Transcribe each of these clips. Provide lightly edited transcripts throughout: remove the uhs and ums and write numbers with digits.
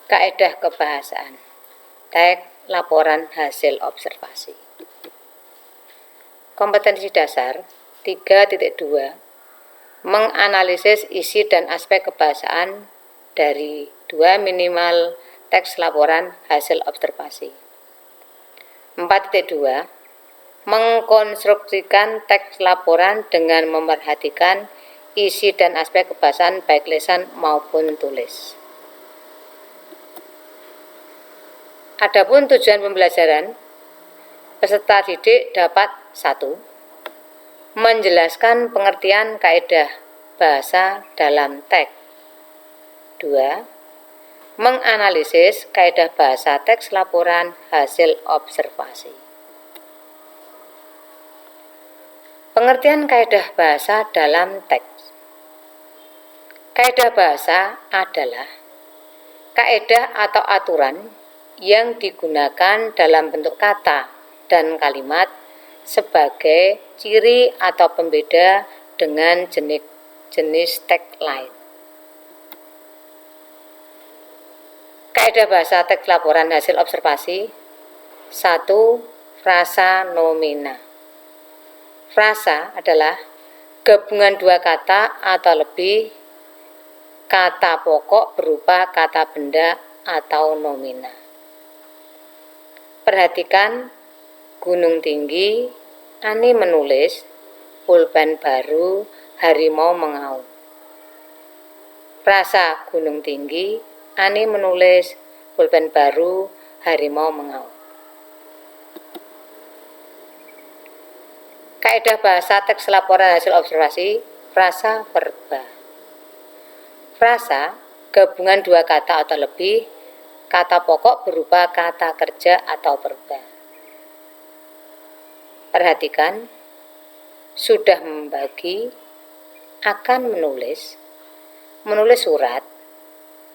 Kaedah kebahasaan. Teks laporan hasil observasi. Kompetensi dasar 3.2 menganalisis isi dan aspek kebahasaan dari 2 minimal teks laporan hasil observasi. 4.2 mengkonstruksikan teks laporan dengan memerhatikan isi dan aspek kebahasaan baik lisan maupun tulis. Adapun tujuan pembelajaran, peserta didik dapat 1. Menjelaskan pengertian kaedah bahasa dalam teks. 2. Menganalisis kaedah bahasa teks laporan hasil observasi. Pengertian kaedah bahasa dalam teks. Kaedah bahasa adalah kaedah atau aturan yang digunakan dalam bentuk kata dan kalimat sebagai ciri atau pembeda dengan jenis teks lain. Kaedah bahasa teks laporan hasil observasi. 1. Frasa nomina. Frasa adalah gabungan dua kata atau lebih kata pokok berupa kata benda atau nomina. Perhatikan gunung tinggi, Ani menulis, pulpen baru, harimau mengaum. Frasa gunung tinggi, Ani menulis, pulpen baru, harimau mengaum. Kaedah bahasa teks laporan hasil observasi. Frasa verba. Frasa gabungan dua kata atau lebih kata pokok berupa kata kerja atau verba. Perhatikan, sudah membagi, akan menulis surat,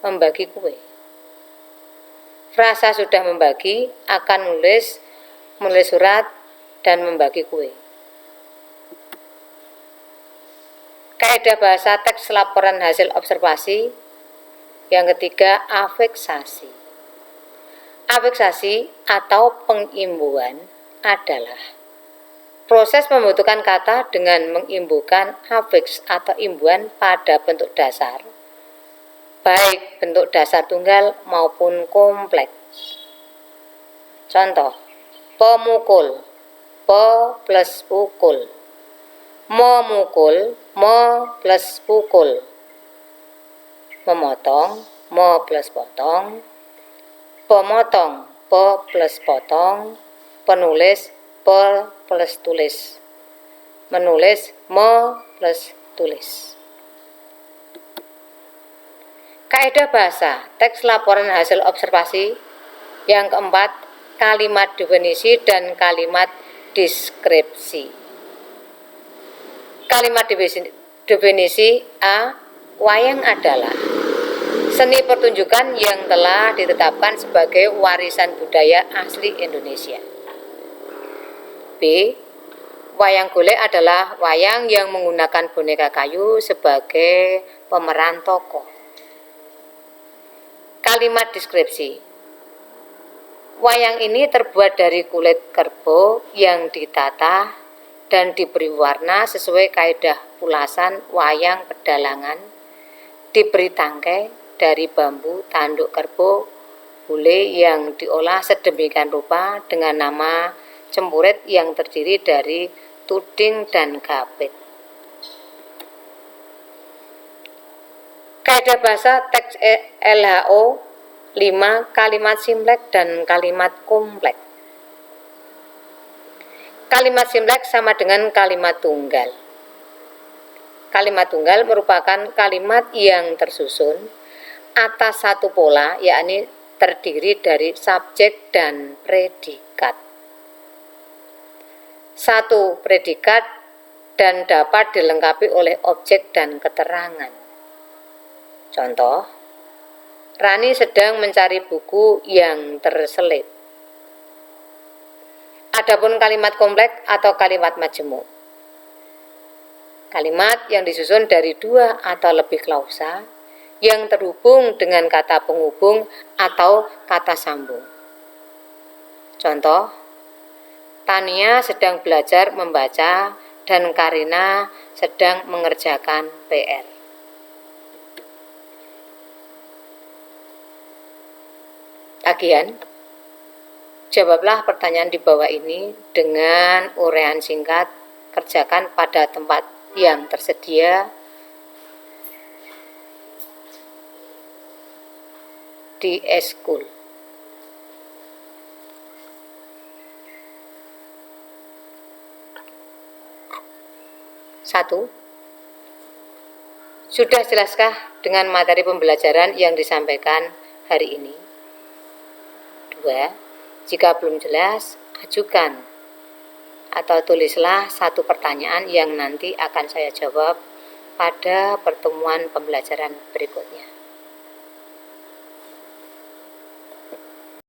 membagi kue. Frasa sudah membagi, akan menulis surat, dan membagi kue. Kaedah bahasa teks laporan hasil observasi. Yang ketiga, afeksasi. Afeksasi atau pengimbuan adalah proses pembentukan kata dengan mengimbukan afiks atau imbuan pada bentuk dasar, baik bentuk dasar tunggal maupun kompleks. Contoh, pemukul, pe plus pukul, memukul, me plus pukul, memotong, me plus potong, pemotong, pe plus potong, penulis, pe plus tulis, menulis, me plus tulis. Kaedah bahasa teks laporan hasil observasi. Yang keempat, kalimat definisi dan kalimat deskripsi. Kalimat definisi. A. Wayang adalah seni pertunjukan yang telah ditetapkan sebagai warisan budaya asli Indonesia. B. Wayang golek adalah wayang yang menggunakan boneka kayu sebagai pemeran tokoh. Kalimat deskripsi. Wayang ini terbuat dari kulit kerbau yang ditata dan diberi warna sesuai kaedah pulasan wayang pedalangan, diberi tangkai dari bambu tanduk kerbau bule yang diolah sedemikian rupa dengan nama cemburet yang terdiri dari tuding dan gapit. Kaedah bahasa teks LHO 5. Kalimat simpleks dan kalimat kompleks. Kalimat simpleks sama dengan kalimat tunggal. Kalimat tunggal merupakan kalimat yang tersusun atas satu pola, yakni terdiri dari subjek dan predikat. Satu predikat dan dapat dilengkapi oleh objek dan keterangan. Contoh, Rani sedang mencari buku yang terselip. Adapun kalimat kompleks atau kalimat majemuk. Kalimat yang disusun dari 2 atau lebih klausa yang terhubung dengan kata penghubung atau kata sambung. Contoh, Tania sedang belajar membaca dan Karina sedang mengerjakan PR. Tagihan, jawablah pertanyaan di bawah ini dengan uraian singkat. Kerjakan pada tempat yang tersedia di eskul. Satu, sudah jelaskah dengan materi pembelajaran yang disampaikan hari ini? 2, jika belum jelas, ajukan atau tulislah satu pertanyaan yang nanti akan saya jawab pada pertemuan pembelajaran berikutnya.